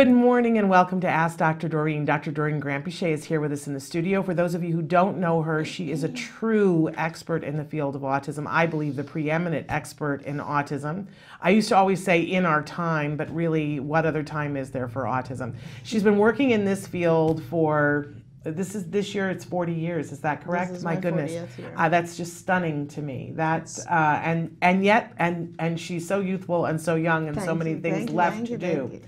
Good morning and welcome to Ask Dr. Doreen. Dr. Doreen Granpeesheh is here with us in the studio. For those of you who don't know her, she is a true expert in the field of autism. I believe the preeminent expert in autism. I used to always say in our time, but really what other time is there for autism? She's been working in this field for this year it's 40 years. Is that correct? This is my goodness. 40th year. That's just stunning to me. That's and yet she's so youthful and so young and so many things left to do.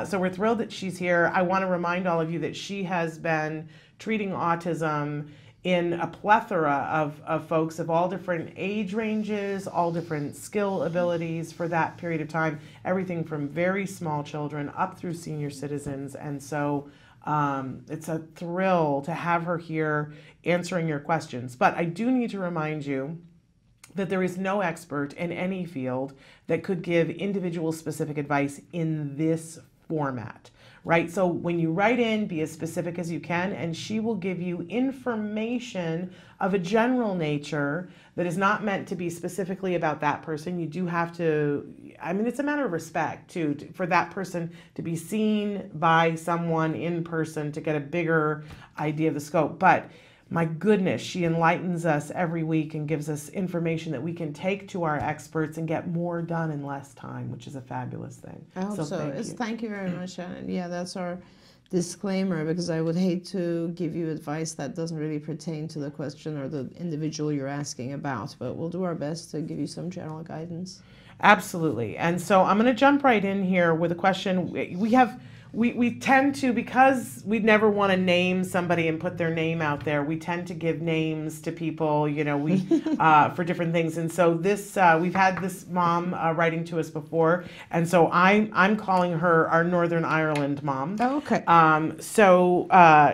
So we're thrilled that she's here. I want to remind all of you that she has been treating autism in a plethora of folks of all different age ranges, all different skill abilities for that period of time, everything from very small children up through senior citizens. And so it's a thrill to have her here answering your questions. But I do need to remind you that there is no expert in any field that could give individual specific advice in this format, right? So when you write in, be as specific as you can, and she will give you information of a general nature that is not meant to be specifically about that person. You do have to, I mean, it's a matter of respect too, for that person to be seen by someone in person to get a bigger idea of the scope. But my goodness, she enlightens us every week and gives us information that we can take to our experts and get more done in less time, which is a fabulous thing. I hope so. Thank you very much, Shannon. Yeah, that's our disclaimer, because I would hate to give you advice that doesn't really pertain to the question or the individual you're asking about, but we'll do our best to give you some general guidance. Absolutely. And so I'm going to jump right in here with a question. We tend to, because we never want to name somebody and put their name out there, we tend to give names to people, you know, for different things. And so this, we've had this mom writing to us before, and so I'm calling her our Northern Ireland mom. Oh, okay. So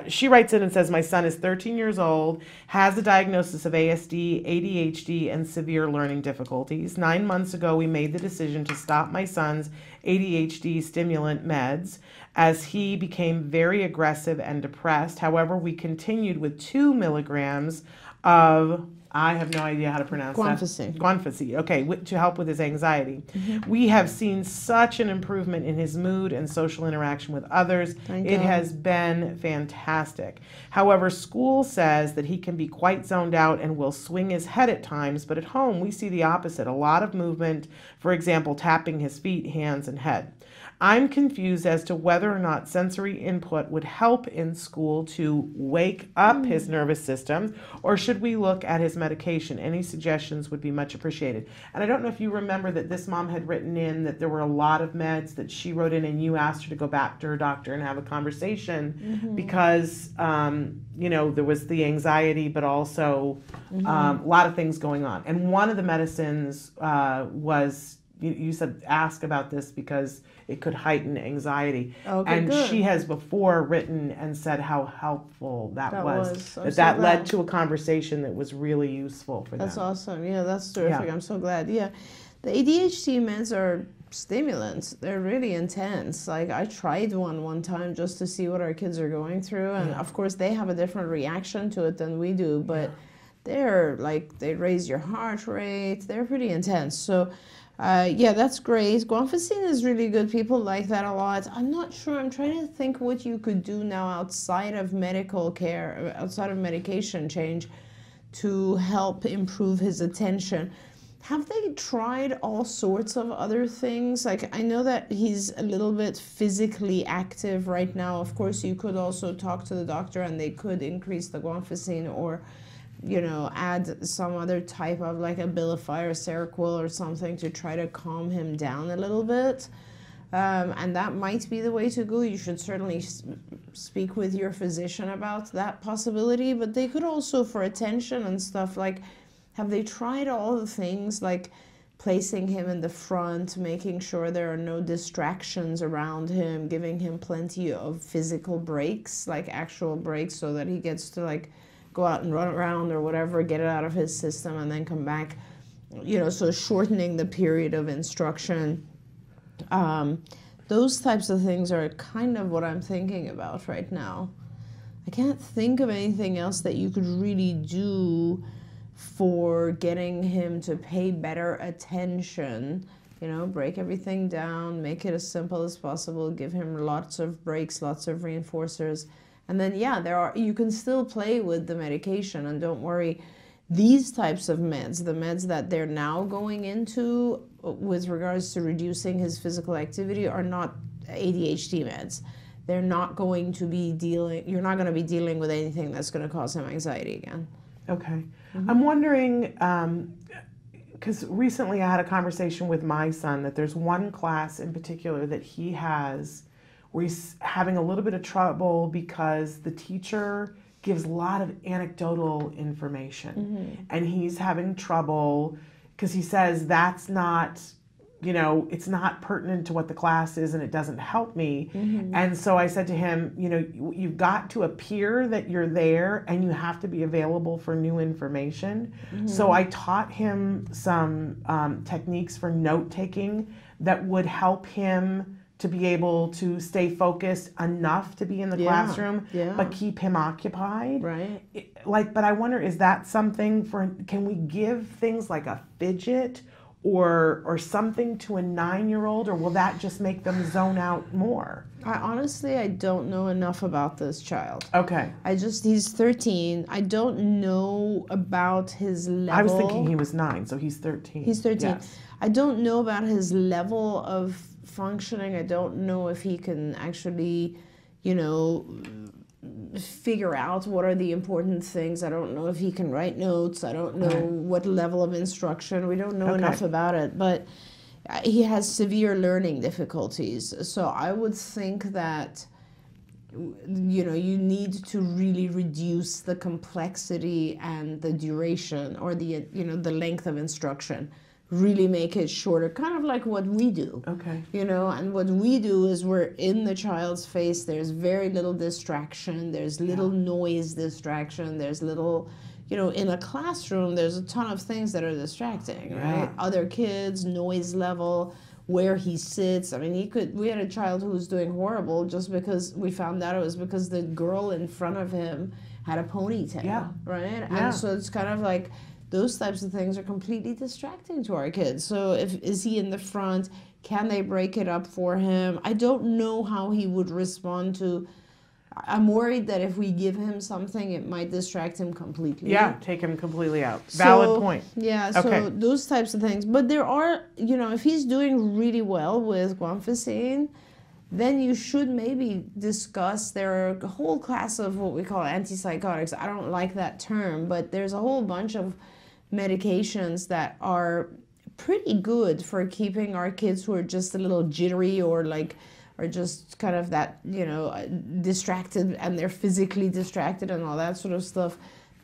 she writes in and says, my son is 13 years old, has a diagnosis of ASD, ADHD, and severe learning difficulties. 9 months ago, we made the decision to stop my son's ADHD stimulant meds as he became very aggressive and depressed. However, we continued with 2 milligrams of, I have no idea how to pronounce Guanfacine. that. Guanfacine. Okay, to help with his anxiety. Mm-hmm. We have seen such an improvement in his mood and social interaction with others. It has been fantastic. However, school says that he can be quite zoned out and will swing his head at times, but at home we see the opposite. A lot of movement, for example, tapping his feet, hands, and head. I'm confused as to whether or not sensory input would help in school to wake up his nervous system, or should we look at his medication? Any suggestions would be much appreciated. And I don't know if you remember that this mom had written in that there were a lot of meds that she wrote in, and you asked her to go back to her doctor and have a conversation because, you know, there was the anxiety, but also a lot of things going on. And one of the medicines was, you said ask about this because it could heighten anxiety. Okay, and good. She has before written and said how helpful that was. That led to a conversation that was really useful for them. That's awesome. Yeah, that's terrific. Yeah. I'm so glad. Yeah, the ADHD meds are stimulants. They're really intense. Like, I tried one time just to see what our kids are going through, and of course they have a different reaction to it than we do, but they're like, they raise your heart rate. They're pretty intense. So yeah, that's great. Guanfacine is really good. People like that a lot. I'm not sure. I'm trying to think what you could do now outside of medical care, outside of medication change, to help improve his attention. Have they tried all sorts of other things? Like, I know that he's a little bit physically active right now. Of course, you could also talk to the doctor and they could increase the guanfacine, or you know, add some other type of like Abilify or Seroquel or something to try to calm him down a little bit. And that might be the way to go. You should certainly speak with your physician about that possibility. But they could also, for attention and stuff, like, have they tried all the things like placing him in the front, making sure there are no distractions around him, giving him plenty of physical breaks, like actual breaks, so that he gets to like go out and run around or whatever, get it out of his system and then come back, you know, so shortening the period of instruction. Those types of things are kind of what I'm thinking about right now. I can't think of anything else that you could really do for getting him to pay better attention You know, break everything down, make it as simple as possible, give him lots of breaks, lots of reinforcers. And then, yeah, you can still play with the medication, and don't worry. These types of meds, the meds that they're now going into with regards to reducing his physical activity, are not ADHD meds. They're not going to be you're not going to be dealing with anything that's going to cause him anxiety again. Okay. I'm wondering, because recently I had a conversation with my son that there's one class in particular that he has where he's having a little bit of trouble because the teacher gives a lot of anecdotal information, and he's having trouble because he says that's not, you know, it's not pertinent to what the class is and it doesn't help me. And so I said to him, you know, you've got to appear that you're there and you have to be available for new information. So I taught him some techniques for note taking that would help him to be able to stay focused enough to be in the classroom, but keep him occupied. Right. But I wonder, is that something can we give things like a fidget or something to a 9-year-old, or will that just make them zone out more? I don't know enough about this child. Okay. He's 13. I don't know about his level. I was thinking he was 9, so he's 13. He's 13. Yes. I don't know about his level of functioning. I don't know if he can actually, you know, figure out what are the important things. I don't know if he can write notes. I don't know what level of instruction. We don't know enough about it, but he has severe learning difficulties. So I would think that, you know, you need to really reduce the complexity and the duration, or the, you know, the length of instruction. Really make it shorter, kind of like what we do. Okay. You know, and what we do is we're in the child's face. There's very little distraction. There's little noise distraction. There's little, you know, in a classroom, there's a ton of things that are distracting, right? Other kids, noise level, where he sits. I mean, we had a child who was doing horrible just because we found out it was because the girl in front of him had a ponytail, right? And so it's kind of like, those types of things are completely distracting to our kids. So is he in the front? Can they break it up for him? I don't know how he would respond to. I'm worried that if we give him something, it might distract him completely. Yeah, take him completely out. Valid point. Yeah, so those types of things. But there are, you know, if he's doing really well with guanfacine, then you should maybe discuss, there are a whole class of what we call antipsychotics. I don't like that term, but there's a whole bunch of medications that are pretty good for keeping our kids who are just a little jittery or just kind of that, you know, distracted, and they're physically distracted and all that sort of stuff.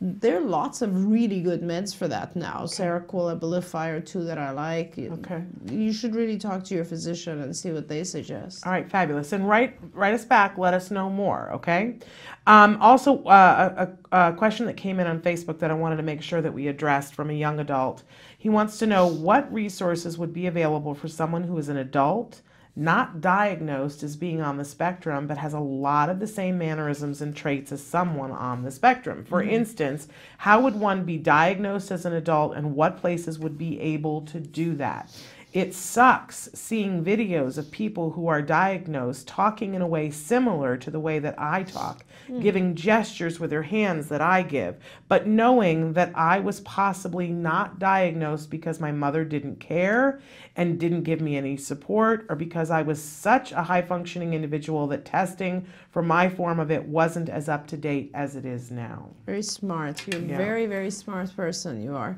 There are lots of really good meds for that now. Seroquel, Abilify are two that I like. You should really talk to your physician and see what they suggest. All right, fabulous. And write us back. Let us know more, okay? Also, a question that came in on Facebook that I wanted to make sure that we addressed from a young adult. He wants to know what resources would be available for someone who is an adult, not diagnosed as being on the spectrum, but has a lot of the same mannerisms and traits as someone on the spectrum. For instance, how would one be diagnosed as an adult, and what places would be able to do that? It sucks seeing videos of people who are diagnosed talking in a way similar to the way that I talk, giving gestures with their hands that I give, but knowing that I was possibly not diagnosed because my mother didn't care and didn't give me any support, or because I was such a high-functioning individual that testing for my form of it wasn't as up-to-date as it is now. Very smart. You're a very, very smart person, you are.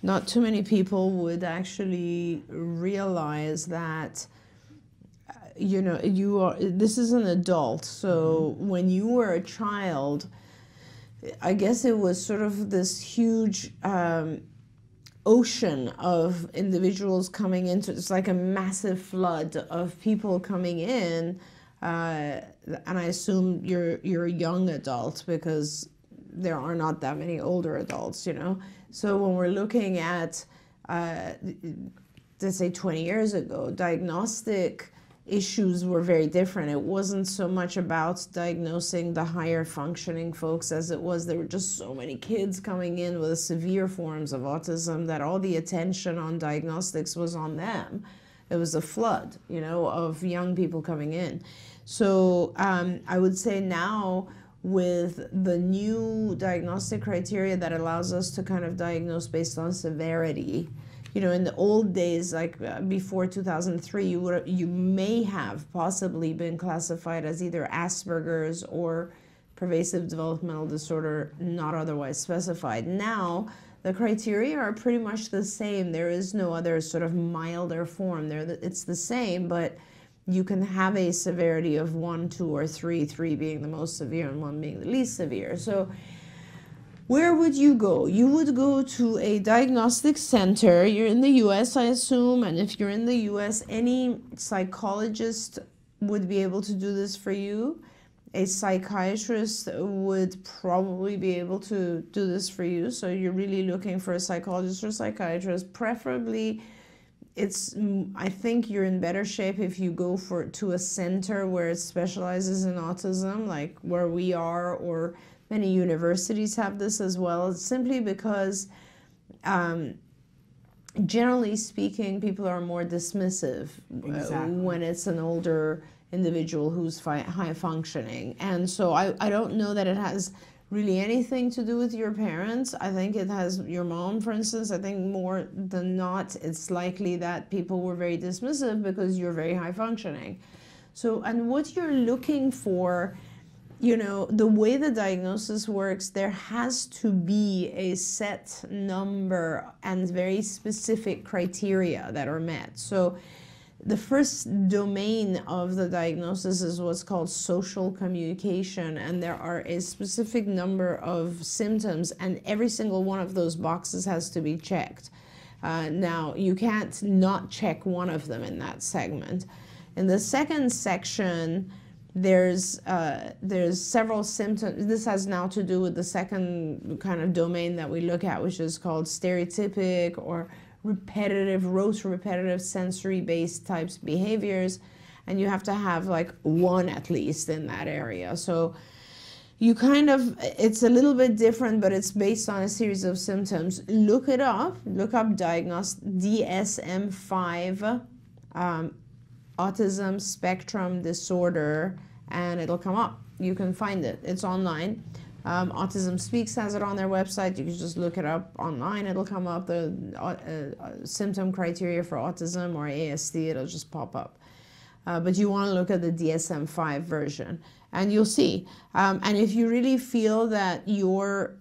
Not too many people would actually realize that, you know, this is an adult. So when you were a child, I guess it was sort of this huge ocean of individuals coming into, it's like a massive flood of people coming in. And I assume you're a young adult because there are not that many older adults, you know. So when we're looking at, let's say 20 years ago, diagnostic issues were very different. It wasn't so much about diagnosing the higher functioning folks as it was, there were just so many kids coming in with severe forms of autism that all the attention on diagnostics was on them. it was a flood, you know, of young people coming in. So I would say now with the new diagnostic criteria that allows us to kind of diagnose based on severity, you know, in the old days, like before 2003, you may have possibly been classified as either Asperger's or pervasive developmental disorder, not otherwise specified. Now, the criteria are pretty much the same. There is no other sort of milder form. It's the same, but you can have a severity of 1, 2, or 3, 3 being the most severe and 1 being the least severe. So where would you go? You would go to a diagnostic center. You're in the US, I assume, and if you're in the US, any psychologist would be able to do this for you. A psychiatrist would probably be able to do this for you. So you're really looking for a psychologist or psychiatrist. Preferably, I think you're in better shape if you go to a center where it specializes in autism, like where we are, or many universities have this as well, simply because generally speaking, people are more dismissive when it's an older individual who's high functioning. And so I don't know that it has really anything to do with your parents. I think it has your mom, for instance. I think more than not, it's likely that people were very dismissive because you're very high functioning. So, and what you're looking for, you know, the way the diagnosis works, there has to be a set number and very specific criteria that are met. So the first domain of the diagnosis is what's called social communication, and there are a specific number of symptoms, and every single one of those boxes has to be checked. Now, you can't not check one of them in that segment. In the second section, there's several symptoms. This has now to do with the second kind of domain that we look at, which is called stereotypic or repetitive sensory-based types behaviors, and you have to have like one at least in that area. So you kind of, it's a little bit different, but it's based on a series of symptoms. Look it up. Look up DSM-5, autism spectrum disorder, and it'll come up. You can find it. It's online. Autism Speaks has it on their website. You can just look it up online. It'll come up. The symptom criteria for autism or ASD, it'll just pop up. But you want to look at the DSM-5 version, and you'll see. And if you really feel that you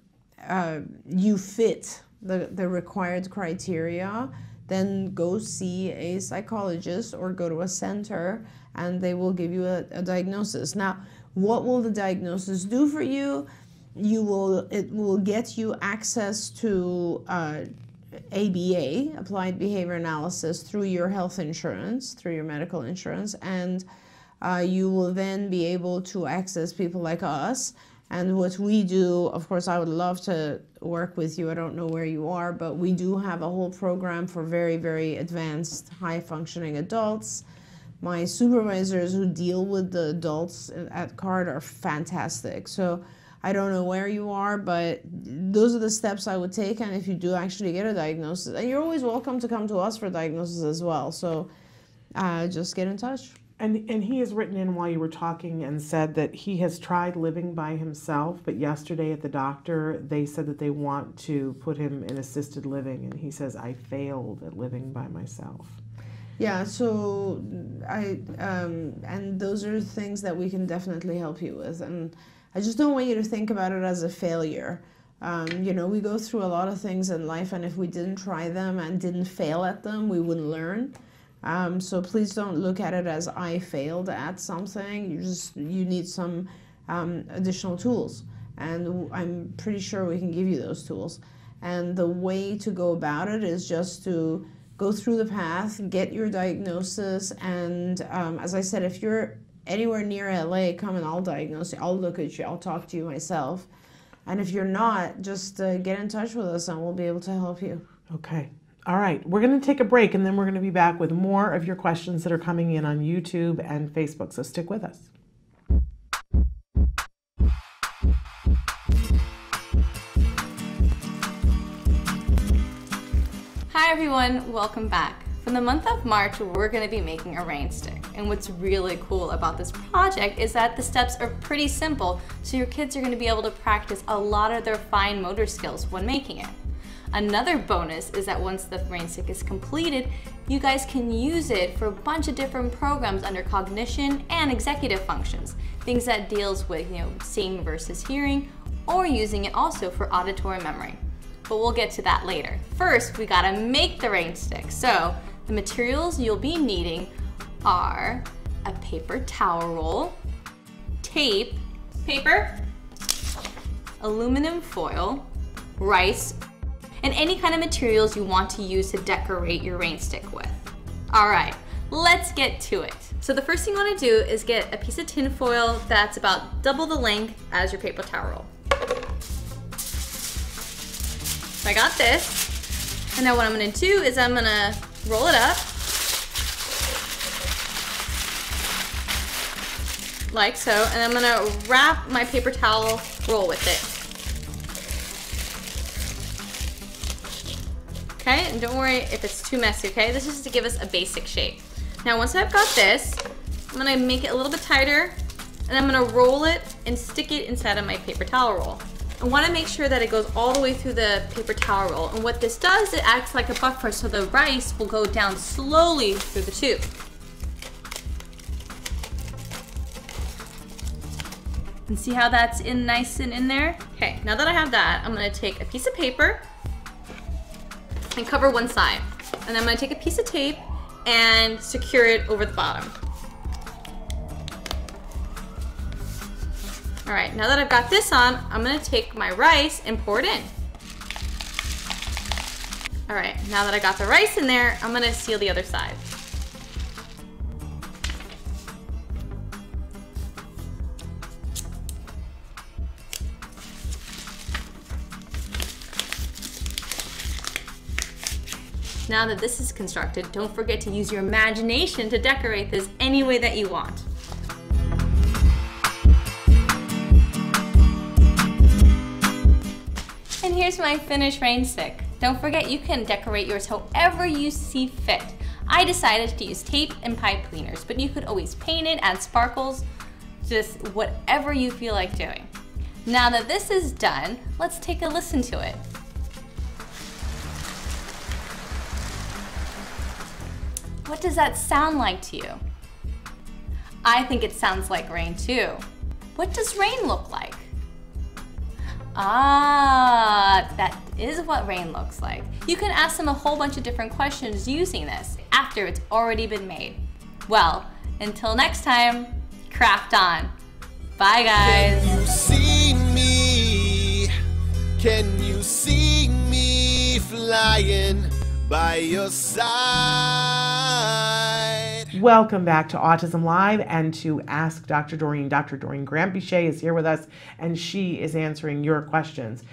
fit the required criteria, then go see a psychologist or go to a center, and they will give you a diagnosis. Now, what will the diagnosis do for you? It will get you access to ABA, Applied Behavior Analysis, through your health insurance, through your medical insurance, and you will then be able to access people like us. And what we do, of course, I would love to work with you. I don't know where you are, but we do have a whole program for very, very advanced, high-functioning adults. My supervisors who deal with the adults at CARD are fantastic. So I don't know where you are, but those are the steps I would take. And if you do actually get a diagnosis, and you're always welcome to come to us for diagnosis as well. So just get in touch. And he has written in while you were talking and said that he has tried living by himself, but yesterday at the doctor, they said that they want to put him in assisted living. And he says, I failed at living by myself. Yeah, so and those are things that we can definitely help you with. And I just don't want you to think about it as a failure. You know, we go through a lot of things in life, and if we didn't try them and didn't fail at them, we wouldn't learn. So please don't look at it as I failed at something. You need some additional tools, and I'm pretty sure we can give you those tools. And the way to go about it is just to go through the path, get your diagnosis, and as I said, if you're anywhere near LA, come and I'll diagnose you. I'll look at you. I'll talk to you myself. And if you're not, just get in touch with us and we'll be able to help you. Okay. All right. We're going to take a break, and then we're going to be back with more of your questions that are coming in on YouTube and Facebook. So stick with us. Hi everyone, welcome back. For the month of March, we're going to be making a rain stick. And what's really cool about this project is that the steps are pretty simple, so your kids are going to be able to practice a lot of their fine motor skills when making it. Another bonus is that once the rain stick is completed, you guys can use it for a bunch of different programs under cognition and executive functions. Things that deals with, seeing versus hearing, or using it also for auditory memory. But we'll get to that later. First, we gotta make the rain stick. So, the materials you'll be needing are a paper towel roll, tape, paper, aluminum foil, rice, and any kind of materials you want to use to decorate your rain stick with. All right, let's get to it. So the first thing you want to do is get a piece of tin foil that's about double the length as your paper towel roll. So I got this, and now what I'm going to do is I'm going to roll it up like so, and I'm going to wrap my paper towel roll with it. Okay, and don't worry if it's too messy, okay? This is to give us a basic shape. Now once I've got this, I'm gonna make it a little bit tighter, and I'm gonna roll it and stick it inside of my paper towel roll. I wanna make sure that it goes all the way through the paper towel roll, and what this does, it acts like a buffer so the rice will go down slowly through the tube. And see how that's nice and in there? Okay, now that I have that, I'm gonna take a piece of paper and cover one side. And I'm gonna take a piece of tape and secure it over the bottom. All right, now that I've got this on, I'm gonna take my rice and pour it in. All right, now that I got the rice in there, I'm gonna seal the other side. Now that this is constructed, don't forget to use your imagination to decorate this any way that you want. And here's my finished rain stick. Don't forget you can decorate yours however you see fit. I decided to use tape and pipe cleaners, but you could always paint it, add sparkles, just whatever you feel like doing. Now that this is done, let's take a listen to it. What does that sound like to you? I think it sounds like rain too. What does rain look like? Ah, that is what rain looks like. You can ask them a whole bunch of different questions using this after it's already been made. Well, until next time, craft on. Bye guys. Can you see me? Can you see me flying by your side? Welcome back to Autism Live and to Ask Dr. Doreen. Dr. Doreen Granpeesheh is here with us, and she is answering your questions.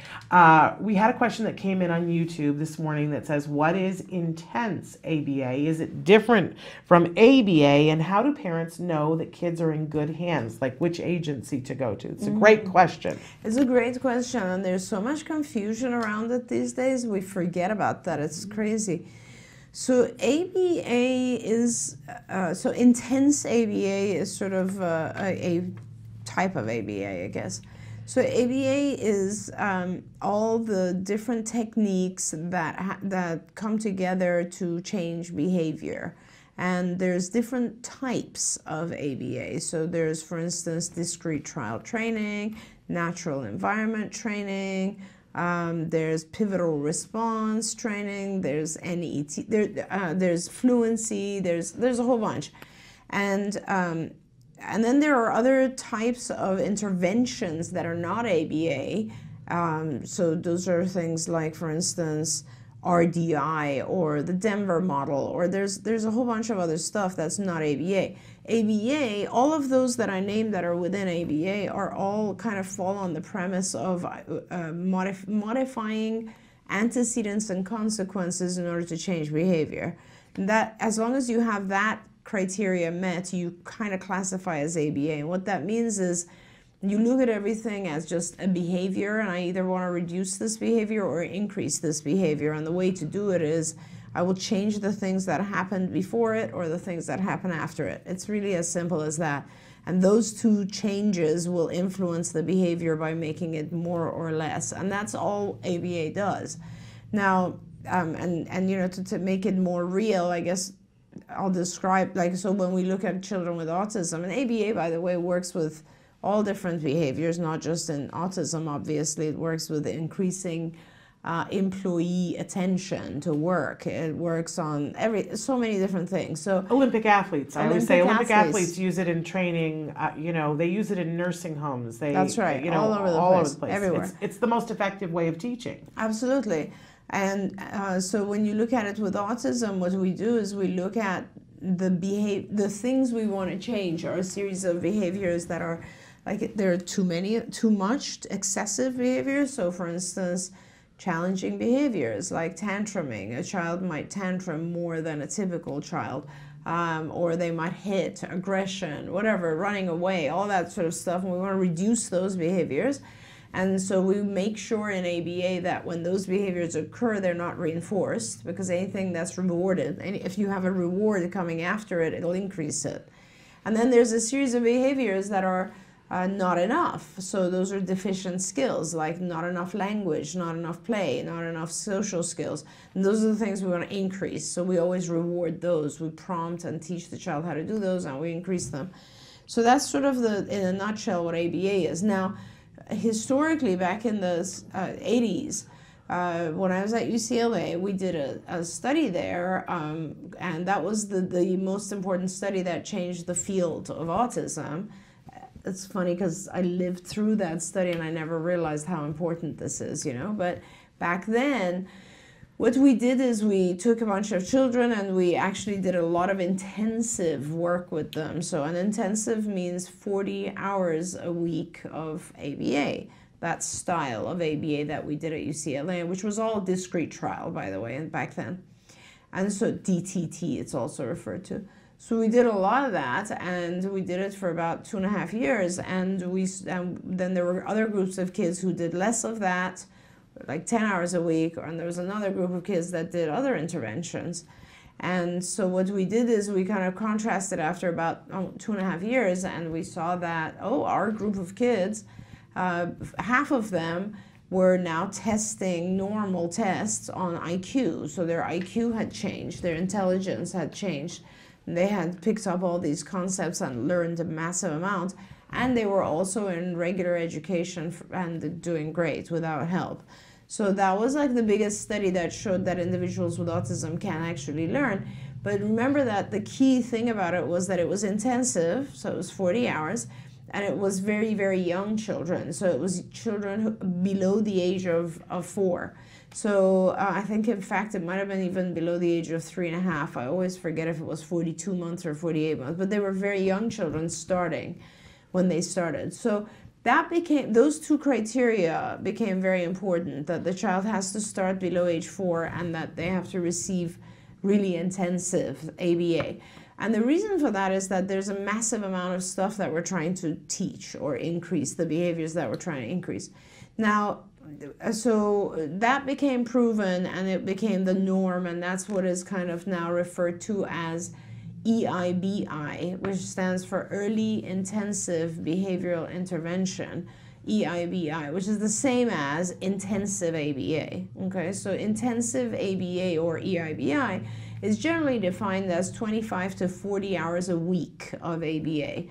We had a question that came in on YouTube this morning that says, what is intense ABA? Is it different from ABA? And how do parents know that kids are in good hands? Like which agency to go to? It's a great question. It's a great question, and there's so much confusion around it these days. We forget about that. It's crazy. So ABA is, so intense ABA is sort of a type of ABA, I guess. So ABA is all the different techniques that come together to change behavior. And there's different types of ABA. So there's, for instance, discrete trial training, natural environment training, there's pivotal response training, there's NET, there's fluency, there's a whole bunch. And then there are other types of interventions that are not ABA. So those are things like, for instance, RDI or the Denver model, or there's a whole bunch of other stuff that's not ABA. ABA, all of those that I named that are within ABA are all kind of fall on the premise of modifying antecedents and consequences in order to change behavior. And that, as long as you have that criteria met, you kind of classify as ABA. And what that means is you look at everything as just a behavior, and I either want to reduce this behavior or increase this behavior. And the way to do it is I will change the things that happened before it or the things that happen after it. It's really as simple as that. And those two changes will influence the behavior by making it more or less. And that's all ABA does. Now, you know, to make it more real, I guess I'll describe, like, so when we look at children with autism, and ABA, by the way, works with all different behaviors, not just in autism, obviously. It works with increasing employee attention to work. It works on so many different things. So Olympic athletes, I always say Olympic athletes use it in training. You know, they use it in nursing homes. That's right. You know, all over the place, everywhere. It's the most effective way of teaching. Absolutely. And so when you look at it with autism, what we do is we look at the things we want to change are a series of behaviors that are like there are too much excessive behaviors. So for instance, challenging behaviors like tantruming. A child might tantrum more than a typical child, or they might hit, aggression, whatever, running away, all that sort of stuff. And we want to reduce those behaviors. And so we make sure in ABA that when those behaviors occur, they're not reinforced, because anything that's rewarded, and if you have a reward coming after it, it'll increase it. And then there's a series of behaviors that are not enough. So those are deficient skills, like not enough language, not enough play, not enough social skills. And those are the things we want to increase. So we always reward those. We prompt and teach the child how to do those, and we increase them. So that's sort of in a nutshell what ABA is. Now, historically, back in the 80s, when I was at UCLA, we did a study there, and that was the most important study that changed the field of autism. It's funny because I lived through that study and I never realized how important this is, you know. But back then, what we did is we took a bunch of children and we actually did a lot of intensive work with them. So an intensive means 40 hours a week of ABA. That style of ABA that we did at UCLA, which was all discrete trial, by the way, and back then. And so DTT, it's also referred to. So we did a lot of that, and we did it for about 2.5 years. And then there were other groups of kids who did less of that, like 10 hours a week, and there was another group of kids that did other interventions. And so what we did is we kind of contrasted after about 2.5 years, and we saw that, our group of kids, half of them were now testing normal tests on IQ. So their IQ had changed, their intelligence had changed. They had picked up all these concepts and learned a massive amount, and they were also in regular education and doing great without help. So that was like the biggest study that showed that individuals with autism can actually learn. But remember that the key thing about it was that it was intensive, so it was 40 hours, and it was very, very young children. So it was children below the age of 4. So I think, in fact, it might have been even below the age of 3.5. I always forget if it was 42 months or 48 months. But they were very young children starting when they started. So those two criteria became very important, that the child has to start below age 4 and that they have to receive really intensive ABA. And the reason for that is that there's a massive amount of stuff that we're trying to teach or increase, the behaviors that we're trying to increase. Now, so that became proven and it became the norm, and that's what is kind of now referred to as EIBI, which stands for Early Intensive Behavioral Intervention, EIBI, which is the same as intensive ABA. Okay, so intensive ABA or EIBI is generally defined as 25 to 40 hours a week of ABA.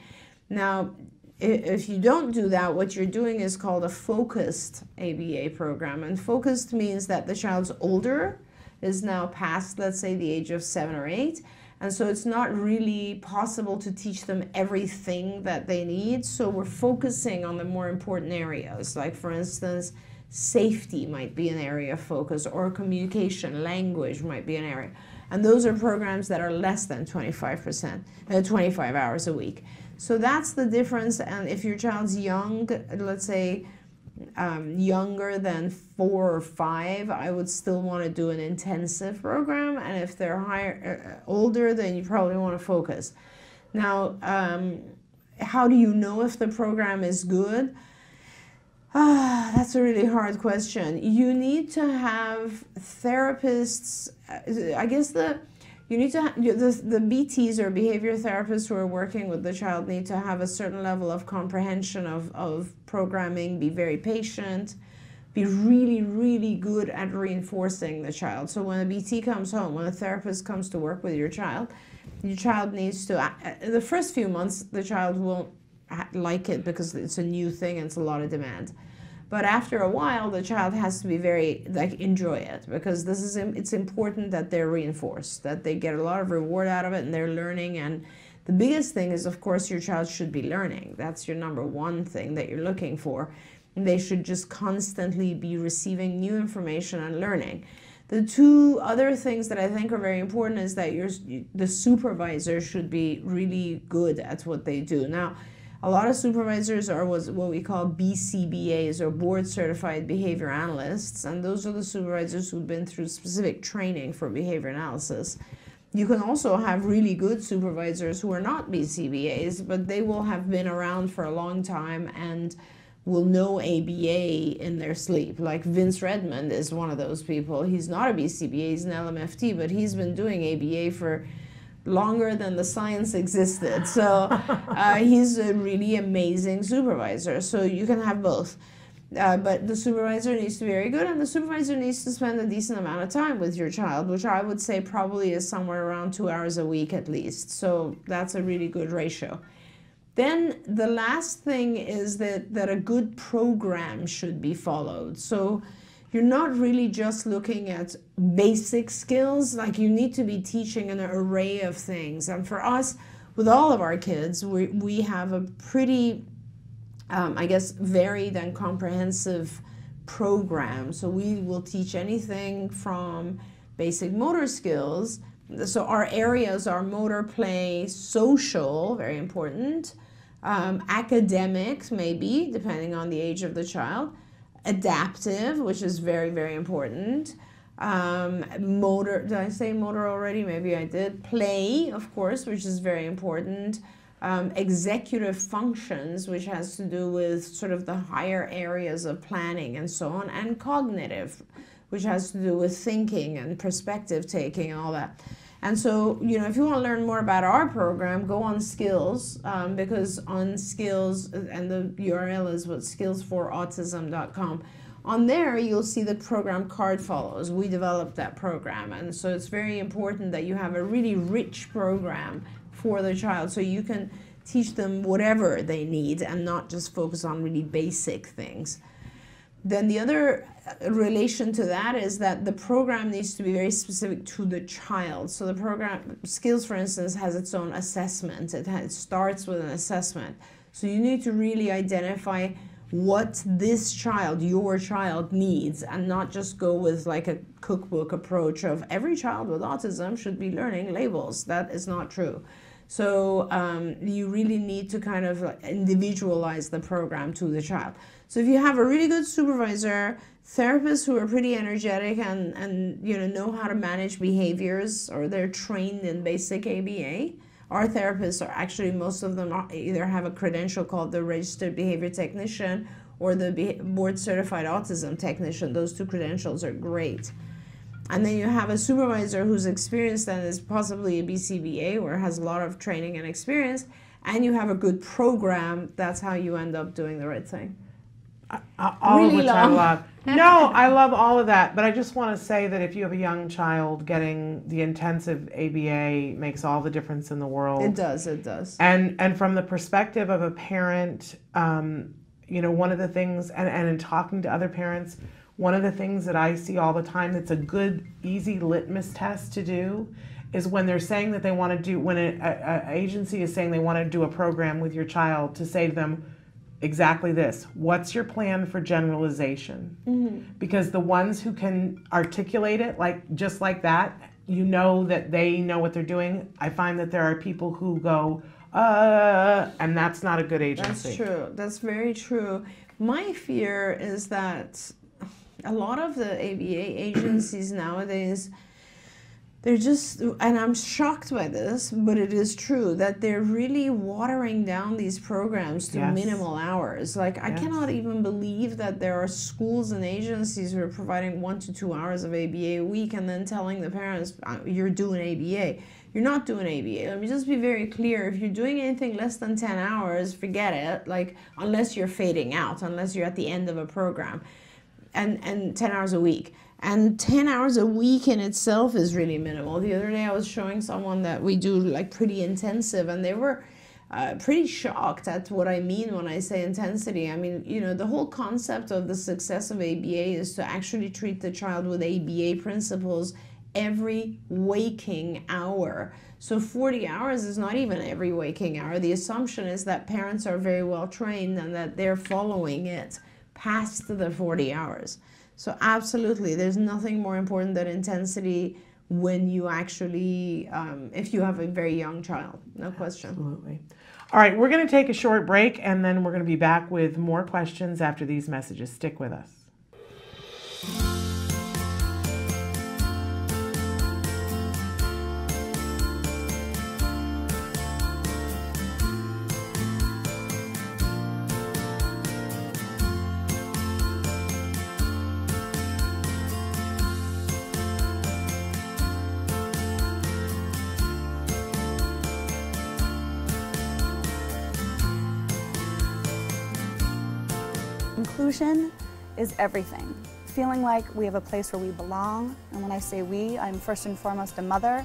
Now, if you don't do that, what you're doing is called a focused ABA program. And focused means that the child's older, is now past, let's say, the age of 7 or 8. And so it's not really possible to teach them everything that they need. So we're focusing on the more important areas. Like, for instance, safety might be an area of focus, or communication, language might be an area. And those are programs that are less than 25 hours a week. So that's the difference. And if your child's young, let's say younger than 4 or 5, I would still want to do an intensive program. And if they're older, then you probably want to focus. Now, how do you know if the program is good? That's a really hard question. You need to have therapists, I guess you need to the BTs or behavior therapists who are working with the child need to have a certain level of comprehension of programming, be very patient, be really, really good at reinforcing the child. So when a BT comes home, when a therapist comes to work with your child needs to, the first few months, the child won't like it because it's a new thing and it's a lot of demand. But after a while, the child has to be very, enjoy it, because it's important that they're reinforced, that they get a lot of reward out of it and they're learning. And the biggest thing is, of course, your child should be learning. That's your number one thing that you're looking for. And they should just constantly be receiving new information and learning. The two other things that I think are very important is that the supervisor should be really good at what they do. Now, a lot of supervisors are what we call BCBAs, or Board Certified Behavior Analysts, and those are the supervisors who've been through specific training for behavior analysis. You can also have really good supervisors who are not BCBAs, but they will have been around for a long time and will know ABA in their sleep. Like Vince Redmond is one of those people. He's not a BCBA, he's an LMFT, but he's been doing ABA for longer than the science existed. So he's a really amazing supervisor. So you can have both. But the supervisor needs to be very good, and the supervisor needs to spend a decent amount of time with your child, which I would say probably is somewhere around 2 hours a week at least. So that's a really good ratio. Then the last thing is that a good program should be followed. So you're not really just looking at basic skills, like you need to be teaching an array of things. And for us, with all of our kids, we have a pretty, I guess, varied and comprehensive program. So we will teach anything from basic motor skills. So our areas are motor, play, social, very important, academics maybe, depending on the age of the child, adaptive, which is very, very important, motor, did I say motor already? Maybe I did. Play, of course, which is very important, executive functions, which has to do with sort of the higher areas of planning and so on, and cognitive, which has to do with thinking and perspective taking and all that. And so, if you want to learn more about our program, go on Skills, because on Skills, and the URL is skillsforautism.com. On there, you'll see the program card follows. We developed that program, and so it's very important that you have a really rich program for the child, so you can teach them whatever they need and not just focus on really basic things. Then the other relation to that is that the program needs to be very specific to the child. So the program, Skills, for instance, has its own assessment. It starts with an assessment. So you need to really identify what this child, your child, needs, and not just go with like a cookbook approach of every child with autism should be learning labels. That is not true. So you really need to kind of individualize the program to the child. So if you have a really good supervisor, therapists who are pretty energetic and know how to manage behaviors, or they're trained in basic ABA. Our therapists are actually, most of them either have a credential called the Registered Behavior Technician or the Board Certified Autism Technician. Those two credentials are great. And then you have a supervisor who's experienced and is possibly a BCBA or has a lot of training and experience, and you have a good program. That's how you end up doing the right thing. All of which I love. No, I love all of that, but I just want to say that if you have a young child, getting the intensive ABA makes all the difference in the world. It does, it does. And from the perspective of a parent, one of the things, and in talking to other parents, one of the things that I see all the time that's a good, easy litmus test to do is when they're saying that they want to do, when an agency is saying they want to do a program with your child, to say to them, exactly this. What's your plan for generalization? Mm-hmm. Because the ones who can articulate it just like that, that they know what they're doing. I find that there are people who go, and that's not a good agency. That's true. That's very true. My fear is that a lot of the ABA agencies nowadays, they're just, and I'm shocked by this, but it is true that they're really watering down these programs to minimal hours. Like, I cannot even believe that there are schools and agencies who are providing 1 to 2 hours of ABA a week and then telling the parents, you're doing ABA. You're not doing ABA. Let me just be very clear. If you're doing anything less than 10 hours, forget it. Like, unless you're fading out, unless you're at the end of a program, and 10 hours a week. And 10 hours a week in itself is really minimal. The other day I was showing someone that we do like pretty intensive, and they were pretty shocked at what I mean when I say intensity. I mean, you know, the whole concept of the success of ABA is to actually treat the child with ABA principles every waking hour. So 40 hours is not even every waking hour. The assumption is that parents are very well trained and that they're following it past the 40 hours. So absolutely, there's nothing more important than intensity when you actually, if you have a very young child, no question. Absolutely. All right, we're going to take a short break, and then we're going to be back with more questions after these messages. Stick with us. Inclusion is everything. Feeling like we have a place where we belong, and when I say we, I'm first and foremost a mother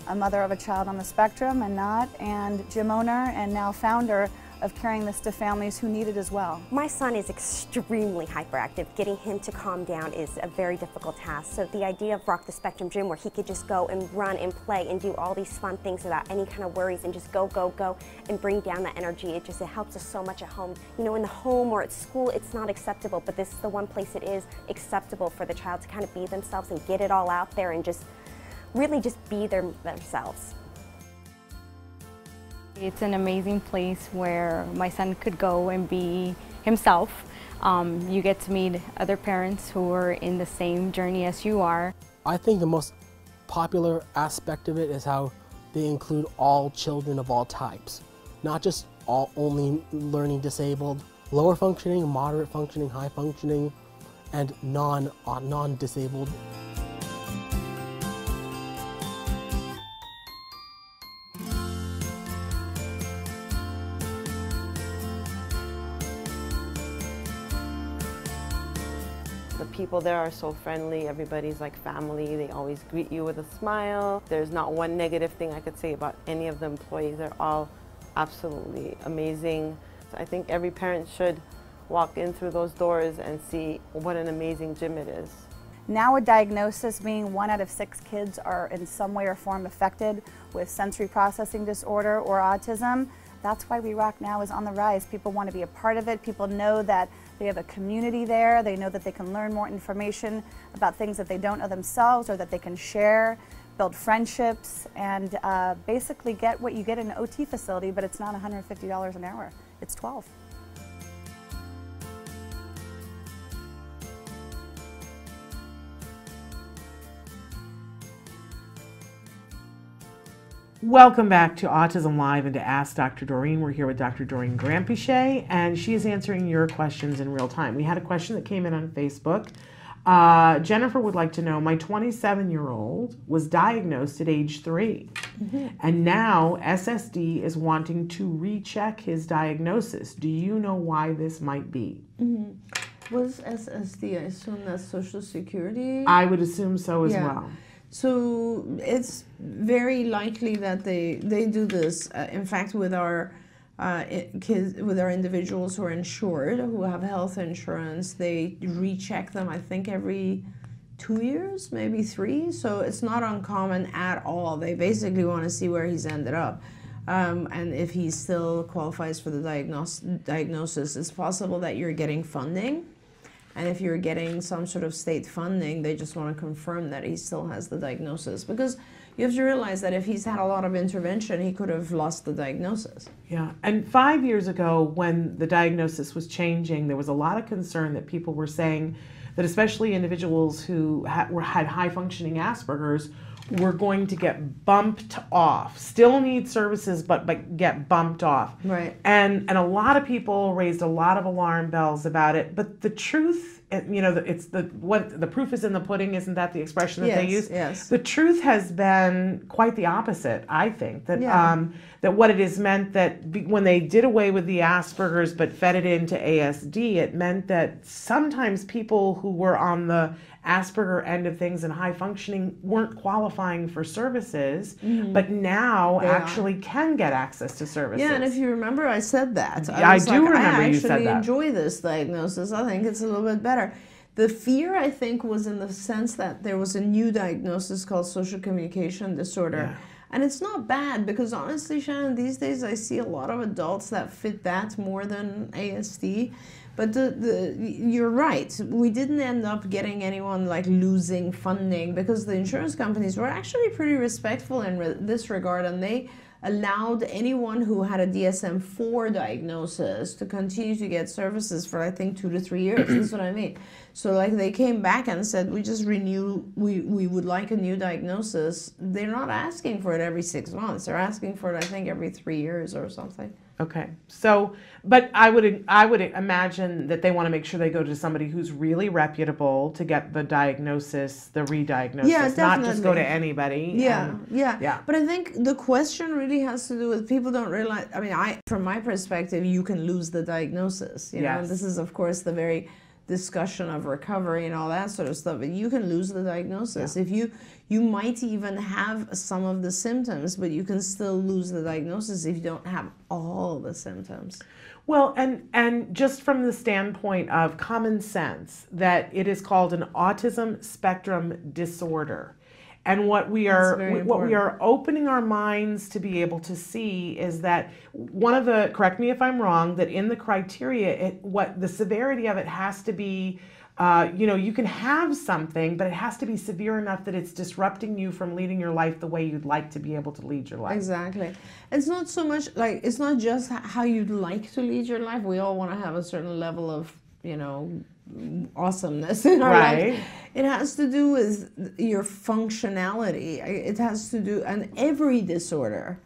of a child on the spectrum and not, and gym owner and now founder of carrying this to families who need it as well. My son is extremely hyperactive. Getting him to calm down is a very difficult task. So the idea of Rock the Spectrum Gym, where he could just go and run and play and do all these fun things without any kind of worries and just go, go, go and bring down that energy, it helps us so much at home. You know, in the home or at school, it's not acceptable, but this is the one place it is acceptable for the child to kind of be themselves and get it all out there and just really just be themselves. It's an amazing place where my son could go and be himself. You get to meet other parents who are in the same journey as you are. I think the most popular aspect of it is how they include all children of all types, not just only learning disabled, lower functioning, moderate functioning, high functioning, and non-disabled. The people there are so friendly, everybody's like family, they always greet you with a smile. There's not one negative thing I could say about any of the employees. They're all absolutely amazing. So I think every parent should walk in through those doors and see what an amazing gym it is. Now a diagnosis being 1 out of 6 kids are in some way or form affected with sensory processing disorder or autism. That's why We Rock Now is on the rise. People want to be a part of it. People know that they have a community there. They know that they can learn more information about things that they don't know themselves or that they can share, build friendships, and basically get what you get in an OT facility, but it's not $150 an hour. It's $12. Welcome back to Autism Live and to Ask Dr. Doreen. We're here with Dr. Doreen Granpeesheh, and she is answering your questions in real time. We had a question that came in on Facebook. Jennifer would like to know, my 27-year-old was diagnosed at age 3, and now SSD is wanting to recheck his diagnosis. Do you know why this might be? What is SSD? I assume that's Social Security? I would assume so as well. So it's very likely that they do this. In fact, with our kids, with our individuals who are insured, who have health insurance, they recheck them, I think, every 2 years, maybe 3. So it's not uncommon at all. They basically want to see where he's ended up. And if he still qualifies for the diagnosis, it's possible that you're getting funding. And if you're getting some sort of state funding, they just want to confirm that he still has the diagnosis. Because you have to realize that if he's had a lot of intervention, he could have lost the diagnosis. Yeah, and 5 years ago when the diagnosis was changing, there was a lot of concern that people were saying that especially individuals who had high-functioning Asperger's were going to get bumped off, still need services, but get bumped off. Right. And a lot of people raised a lot of alarm bells about it. But the truth, you know, it's the proof is in the pudding. Isn't that the expression that they use? Yes. The truth has been quite the opposite. I think that that what it has meant that when they did away with the Asperger's but fed it into ASD, it meant that sometimes people who were on the Asperger end of things and high functioning weren't qualifying for services, but now actually can get access to services. Yeah, and if you remember, I said that. I do remember you said that. I actually enjoy this diagnosis. I think it's a little bit better. The fear, I think, was in the sense that there was a new diagnosis called social communication disorder. Yeah. And it's not bad because honestly, Shannon, these days I see a lot of adults that fit that more than ASD. But you're right. We didn't end up getting anyone like losing funding because the insurance companies were actually pretty respectful in this regard, and they allowed anyone who had a DSM-4 diagnosis to continue to get services for, I think, 2 to 3 years. That's what I mean. So like they came back and said, we just renew, we would like a new diagnosis. They're not asking for it every 6 months. They're asking for it, I think, every 3 years or something. Okay. So, but I would imagine that they want to make sure they go to somebody who's really reputable to get the diagnosis, the re-diagnosis, not just go to anybody. Yeah. But I think the question really has to do with people don't realize, I mean, from my perspective, you can lose the diagnosis, you know, and this is, of course, the very discussion of recovery and all that sort of stuff, but you can lose the diagnosis. If you might even have some of the symptoms, but you can still lose the diagnosis if you don't have all the symptoms. Well, and just from the standpoint of common sense, that it is called an autism spectrum disorder. And what we are opening our minds to be able to see is that one of the, correct me if I'm wrong, that in the criteria, what the severity of it has to be, you know, you can have something, but it has to be severe enough that it's disrupting you from leading your life the way you'd like to be able to lead your life. Exactly. It's not so much like, it's not just how you'd like to lead your life. We all want to have a certain level of, you know, awesomeness in our life. It has to do with your functionality. It has to do, and every disorder,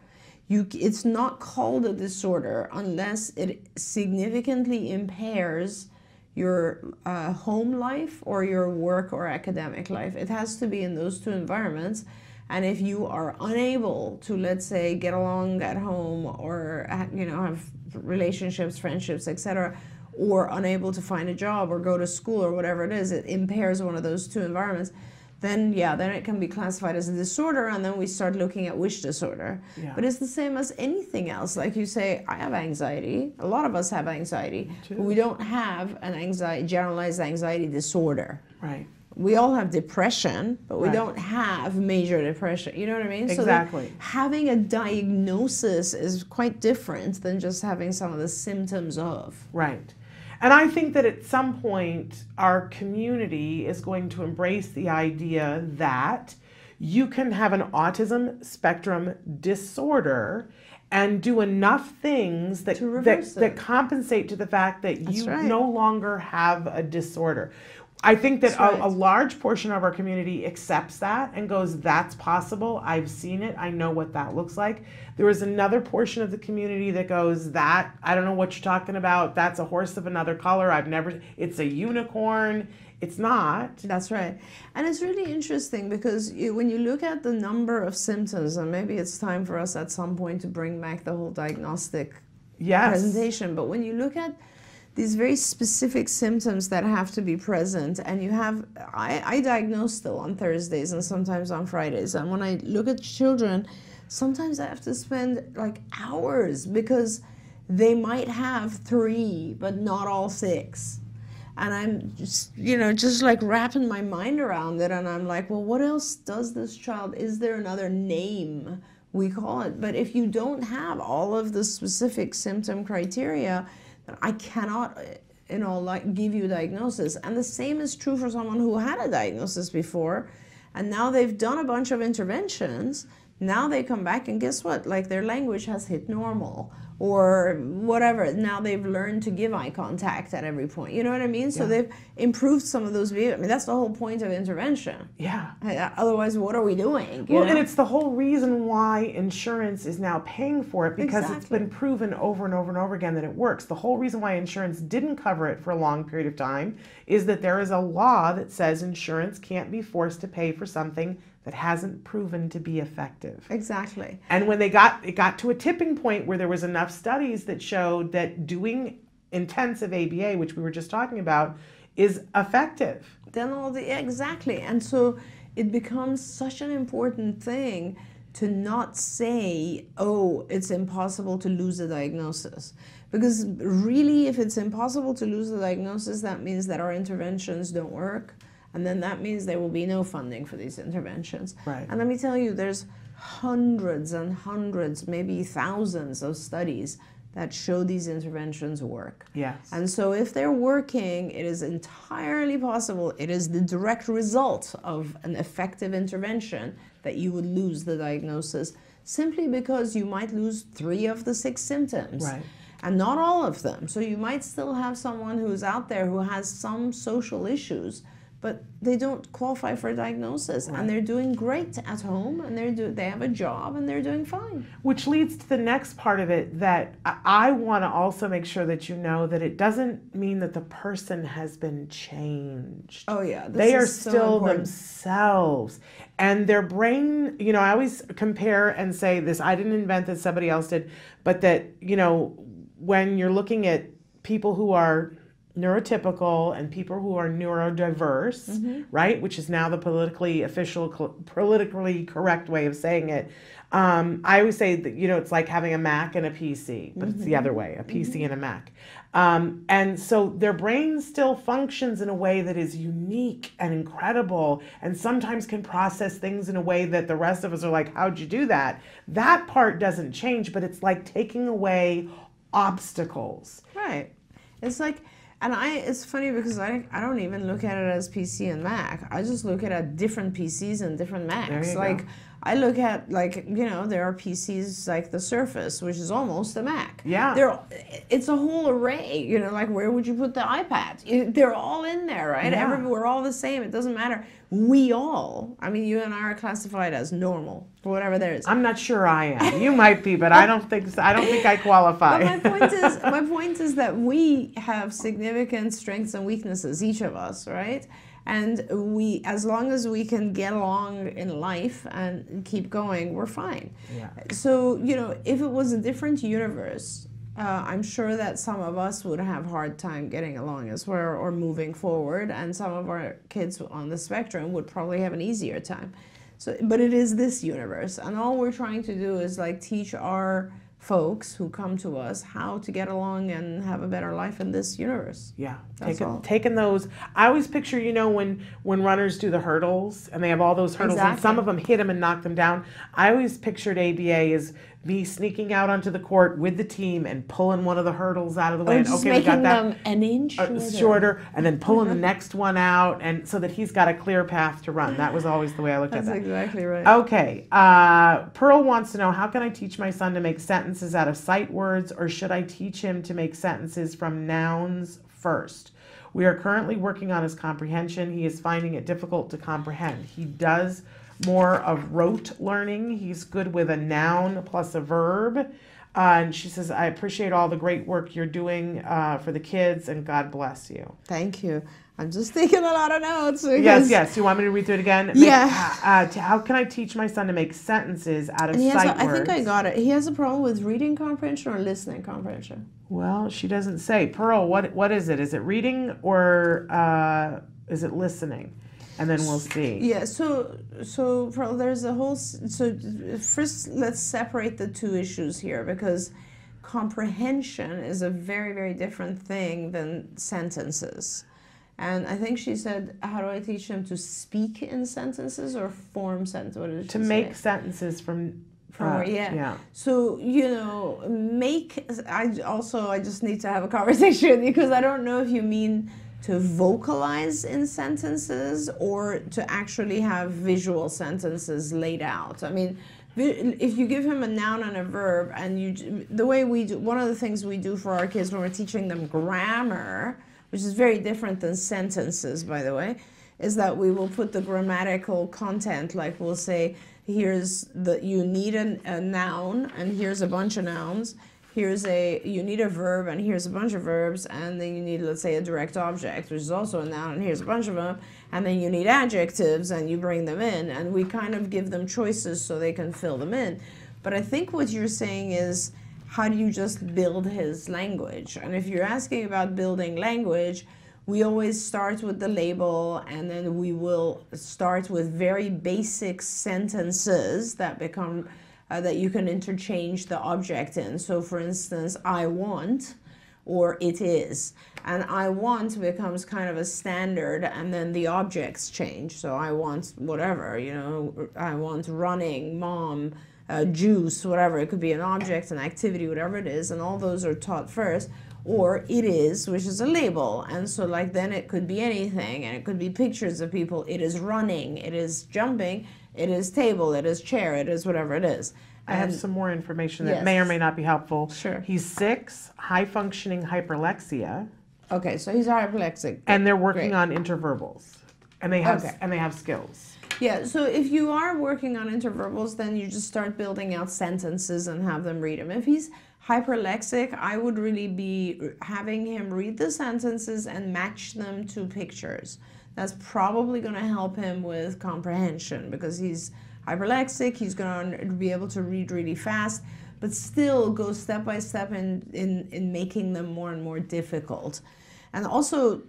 it's not called a disorder unless it significantly impairs your home life or your work or academic life. It has to be in those two environments. And if you are unable to, let's say, get along at home or, you know, have relationships, friendships, etc., or unable to find a job or go to school or whatever it is, it impairs one of those two environments, then then it can be classified as a disorder, and then we start looking at which disorder. But it's the same as anything else. Like you say, I have anxiety. A lot of us have anxiety. But we don't have an generalized anxiety disorder. Right. We all have depression, but we don't have major depression. You know what I mean? Exactly. So having a diagnosis is quite different than just having some of the symptoms of. Right. And I think that at some point, our community is going to embrace the idea that you can have an autism spectrum disorder and do enough things that compensate to the fact that you no longer have a disorder. I think that a large portion of our community accepts that and goes, that's possible. I've seen it. I know what that looks like. There is another portion of the community that goes, I don't know what you're talking about. That's a horse of another color. It's a unicorn. It's not. That's right. And it's really interesting because when you look at the number of symptoms, and maybe it's time for us at some point to bring back the whole diagnostic presentation, but when you look at these very specific symptoms that have to be present, and you have, I diagnose still on Thursdays and sometimes on Fridays, and when I look at children, sometimes I have to spend like hours because they might have 3, but not all 6. And I'm just, you know, just like wrapping my mind around it, and I'm like, well, what else does this child, is there another name we call it? But if you don't have all of the specific symptom criteria, I cannot, you know, like give you a diagnosis. And the same is true for someone who had a diagnosis before, and now they've done a bunch of interventions. Now they come back and guess what? Like their language has hit normal, or whatever. Now they've learned to give eye contact at every point. You know what I mean? So they've improved some of those behaviors. I mean, that's the whole point of intervention. Yeah. Otherwise, what are we doing? Well, and it's the whole reason why insurance is now paying for it, because it's been proven over and over and over again that it works. The whole reason why insurance didn't cover it for a long period of time is that there is a law that says insurance can't be forced to pay for something that hasn't proven to be effective. Exactly. And when it got to a tipping point where there was enough studies that showed that doing intensive ABA, which we were just talking about, is effective. Then exactly. And so it becomes such an important thing to not say, oh, it's impossible to lose a diagnosis. Because really, if it's impossible to lose the diagnosis, that means that our interventions don't work. And then that means there will be no funding for these interventions. Right. And let me tell you, there's hundreds and hundreds, maybe thousands of studies that show these interventions work. Yes. And so if they're working, it is entirely possible, it is the direct result of an effective intervention that you would lose the diagnosis, simply because you might lose 3 of the 6 symptoms. Right. And not all of them. So you might still have someone who's out there who has some social issues, but they don't qualify for a diagnosis, and they're doing great at home, and they have a job, and they're doing fine. Which leads to the next part of it, that I want to also make sure that you know that it doesn't mean that the person has been changed. Oh yeah, they are still themselves, and their brain. You know, I always compare and say this. I didn't invent this; somebody else did. But that, you know, when you're looking at people who are neurotypical and people who are neurodiverse, right, which is now the politically correct way of saying it. I always say that, you know, it's like having a Mac and a PC, but it's the other way, a PC and a Mac. And so their brain still functions in a way that is unique and incredible, and sometimes can process things in a way that the rest of us are like, how'd you do that? That part doesn't change, but it's like taking away obstacles. Right. It's like, and it's funny because I don't even look at it as PC and Mac. I just look at different PCs and different Macs. Like, I look at, like, you know, there are PCs like the Surface, which is almost a Mac. Yeah. It's a whole array, you know, like where would you put the iPad? They're all in there, right? Yeah. We're all the same. It doesn't matter. We all, I mean, you and I are classified as normal, for whatever there is. I'm not sure I am. You might be, but I don't think so. I don't think I qualify. But my point is that we have significant strengths and weaknesses, each of us, right? And we, as long as we can get along in life and keep going, we're fine. Yeah. So, you know, if it was a different universe, I'm sure that some of us would have a hard time getting along as well or moving forward, and some of our kids on the spectrum would probably have an easier time. So, but it is this universe, and all we're trying to do is like teach our folks who come to us how to get along and have a better life in this universe. Yeah, taking those. I always picture, you know, when runners do the hurdles and they have all those hurdles and some of them hit them and knock them down. I always pictured ABA as me sneaking out onto the court with the team and pulling one of the hurdles out of the way. Just okay, making we got that them an inch shorter, and then pulling the next one out, and so that he's got a clear path to run. That was always the way I looked at that. That's exactly right. Okay, Pearl wants to know, how can I teach my son to make sentences out of sight words, or should I teach him to make sentences from nouns first? We are currently working on his comprehension. He is finding it difficult to comprehend. He does more of rote learning. He's good with a noun plus a verb. And she says, I appreciate all the great work you're doing for the kids, and God bless you. Thank you. I'm just taking a lot of notes. Yes. You want me to read through it again? Yeah. How can I teach my son to make sentences out of sight words? I think I got it. He has a problem with reading comprehension or listening comprehension? Well, she doesn't say. Pearl, what is it? Is it reading or is it listening? And then we'll see. Yeah, so there's a whole, so first let's separate the two issues here, because comprehension is a very, very different thing than sentences. And I think she said, how do I teach them to speak in sentences or form sentences? What did she say? To make sentences from yeah. So, you know, I just need to have a conversation with you, because I don't know if you mean to vocalize in sentences or to actually have visual sentences laid out. I mean, if you give him a noun and a verb, and the way we do, one of the things we do for our kids when we're teaching them grammar, which is very different than sentences, by the way, is that we will put the grammatical content, like we'll say, you need a noun, and here's a bunch of nouns. You need a verb, and here's a bunch of verbs, and then you need, let's say, a direct object, which is also a noun, and here's a bunch of them, and then you need adjectives, and you bring them in, and we kind of give them choices so they can fill them in. But I think what you're saying is, how do you just build his language? And if you're asking about building language, we always start with the label, and then we will start with very basic sentences that become that you can interchange the object in. So for instance, I want, or it is. And I want becomes kind of a standard, and then the objects change. So I want whatever, you know, I want running, mom, juice, whatever. It could be an object, an activity, whatever it is, and all those are taught first. Or it is, which is a label. And so like then it could be anything, and it could be pictures of people. It is running, it is jumping, it is table, it is chair, it is whatever it is. I have some more information that may or may not be helpful. Sure. He's 6, high-functioning hyperlexia. Okay, so he's hyperlexic. And they're working on interverbals. And they have skills. Yeah, so if you are working on interverbals, then you just start building out sentences and have them read them. If he's hyperlexic, I would really be having him read the sentences and match them to pictures. That's probably going to help him with comprehension, because he's hyperlexic, he's going to be able to read really fast, but still go step by step in making them more and more difficult. And also,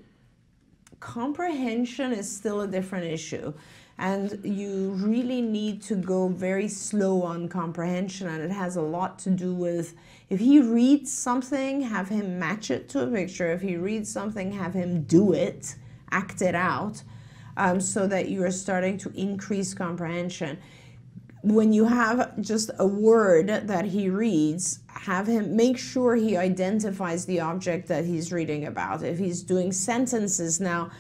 comprehension is still a different issue. And you really need to go very slow on comprehension, and it has a lot to do with, if he reads something, have him match it to a picture. If he reads something, have him do it, act it out, so that you are starting to increase comprehension. When you have just a word that he reads, have him make sure he identifies the object that he's reading about. If he's doing sentences now,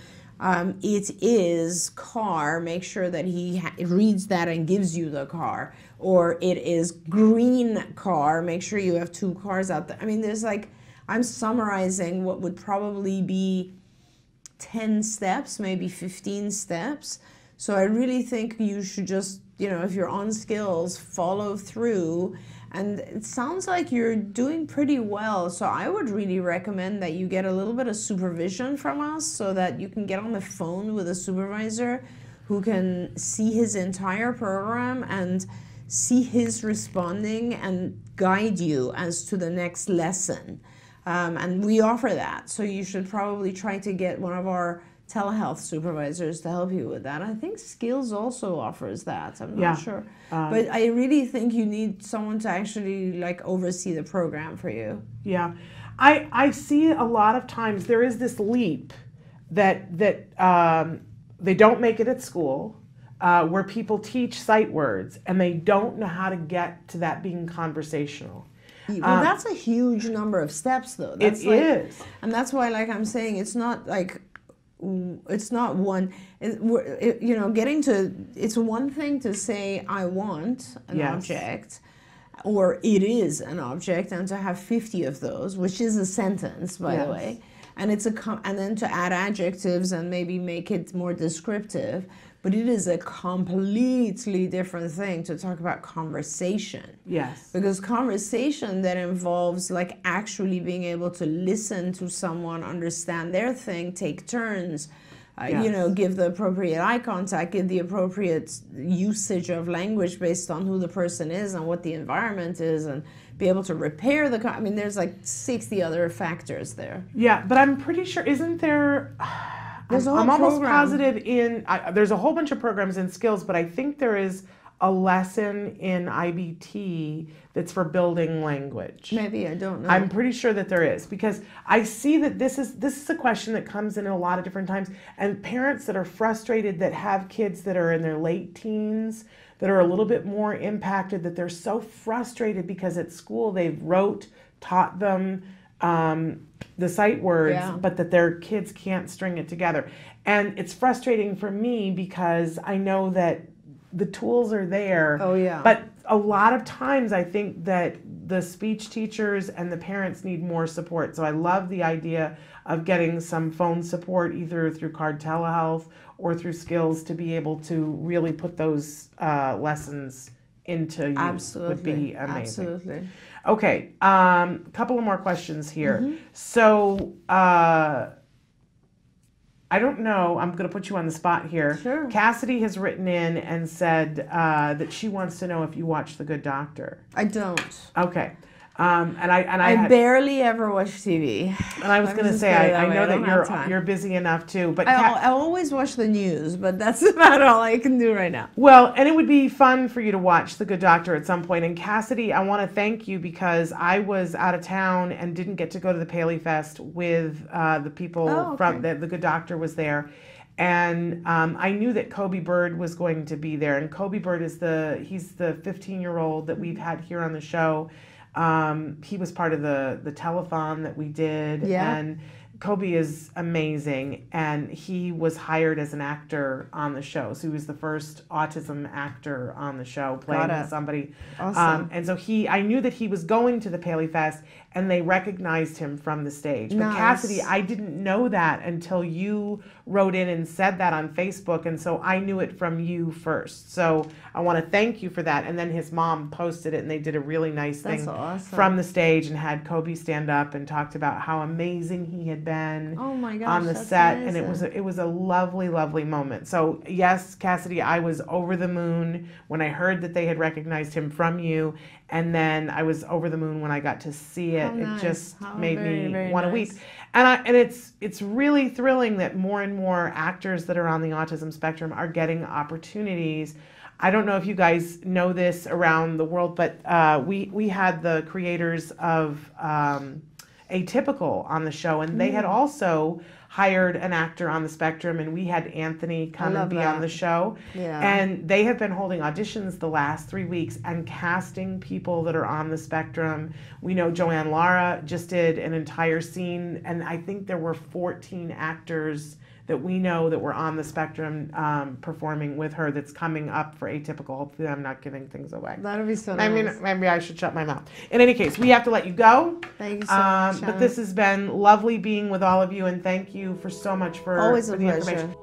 it is car, make sure that he reads that and gives you the car. Or it is green car, make sure you have 2 cars out there. I mean, there's like, I'm summarizing what would probably be 10 steps, maybe 15 steps. So I really think you should just, you know, if you're on skills, follow through. And it sounds like you're doing pretty well. So I would really recommend that you get a little bit of supervision from us, so that you can get on the phone with a supervisor who can see his entire program and see his responding and guide you as to the next lesson. And we offer that. So you should probably try to get one of our telehealth supervisors to help you with that. I think Skills also offers that. I'm not sure. But I really think you need someone to actually like oversee the program for you. Yeah. I see a lot of times there is this leap that they don't make it at school, where people teach sight words and they don't know how to get to that being conversational. Well, that's a huge number of steps, though. It is. And that's why, like I'm saying, it's not like, it's not one, you know, getting to, it's one thing to say, I want an object, or it is an object, and to have 50 of those, which is a sentence, by the way. And and then to add adjectives and maybe make it more descriptive. But it is a completely different thing to talk about conversation. Yes. Because conversation that involves like actually being able to listen to someone, understand their thing, take turns, you know, give the appropriate eye contact, give the appropriate usage of language based on who the person is and what the environment is, and be able to repair the, I mean, there's like 60 other factors there. Yeah, but I'm pretty sure, isn't there, I'm almost positive there's a whole bunch of programs in Skills, but I think there is a lesson in IBT that's for building language. Maybe, I don't know. I'm pretty sure that there is, because I see that this is a question that comes in a lot of different times, and parents that are frustrated that have kids that are in their late teens that are a little bit more impacted, that they're so frustrated because at school they've taught them the sight words, but that their kids can't string it together. And it's frustrating for me because I know that the tools are there. Oh, yeah. But a lot of times I think that the speech teachers and the parents need more support. So I love the idea of getting some phone support, either through card telehealth or through skills, to be able to really put those lessons into use. Absolutely. Would be amazing. Absolutely. Okay, couple of more questions here. So I don't know, I'm going to put you on the spot here. Sure. Cassidy has written in and said that she wants to know if you watch The Good Doctor. I don't. Okay. I barely ever watch TV. And I was going to say, I know that you're busy enough too. But I always watch the news, but that's about all I can do right now. Well, and it would be fun for you to watch The Good Doctor at some point. And Cassidy, I want to thank you because I was out of town and didn't get to go to the Paley Fest with the people from The Good Doctor was there. And I knew that Kobe Bird was going to be there. And Kobe Bird is he's the 15-year-old that we've had here on the show. He was part of the telethon that we did, and Kobe is amazing, and he was hired as an actor on the show. So he was the first autism actor on the show, playing with somebody. Awesome. And so I knew that he was going to the Paley Fest, and they recognized him from the stage. But Cassidy, I didn't know that until you wrote in and said that on Facebook, and so I knew it from you first. So I want to thank you for that. And then his mom posted it, and they did a really nice thing from the stage and had Kobe stand up and talked about how amazing he had been on the set. Amazing. And it was a lovely, lovely moment. So yes, Cassidy, I was over the moon when I heard that they had recognized him from you. And then I was over the moon when I got to see it. It just made me want to weep. And it's really thrilling that more and more actors that are on the autism spectrum are getting opportunities. I don't know if you guys know this around the world, but we had the creators of Atypical on the show, and they had also hired an actor on the spectrum, and we had Anthony come and be on the show. And they have been holding auditions the last 3 weeks and casting people that are on the spectrum. We know Joanne Lara just did an entire scene, and I think there were 14 actors that we know that were on the spectrum performing with her that's coming up for Atypical. Hopefully I'm not giving things away. That would be so nice. Maybe I should shut my mouth. In any case, we have to let you go. Thank you so much. But this has been lovely being with all of you, and thank you for so much for always a the pleasure. information.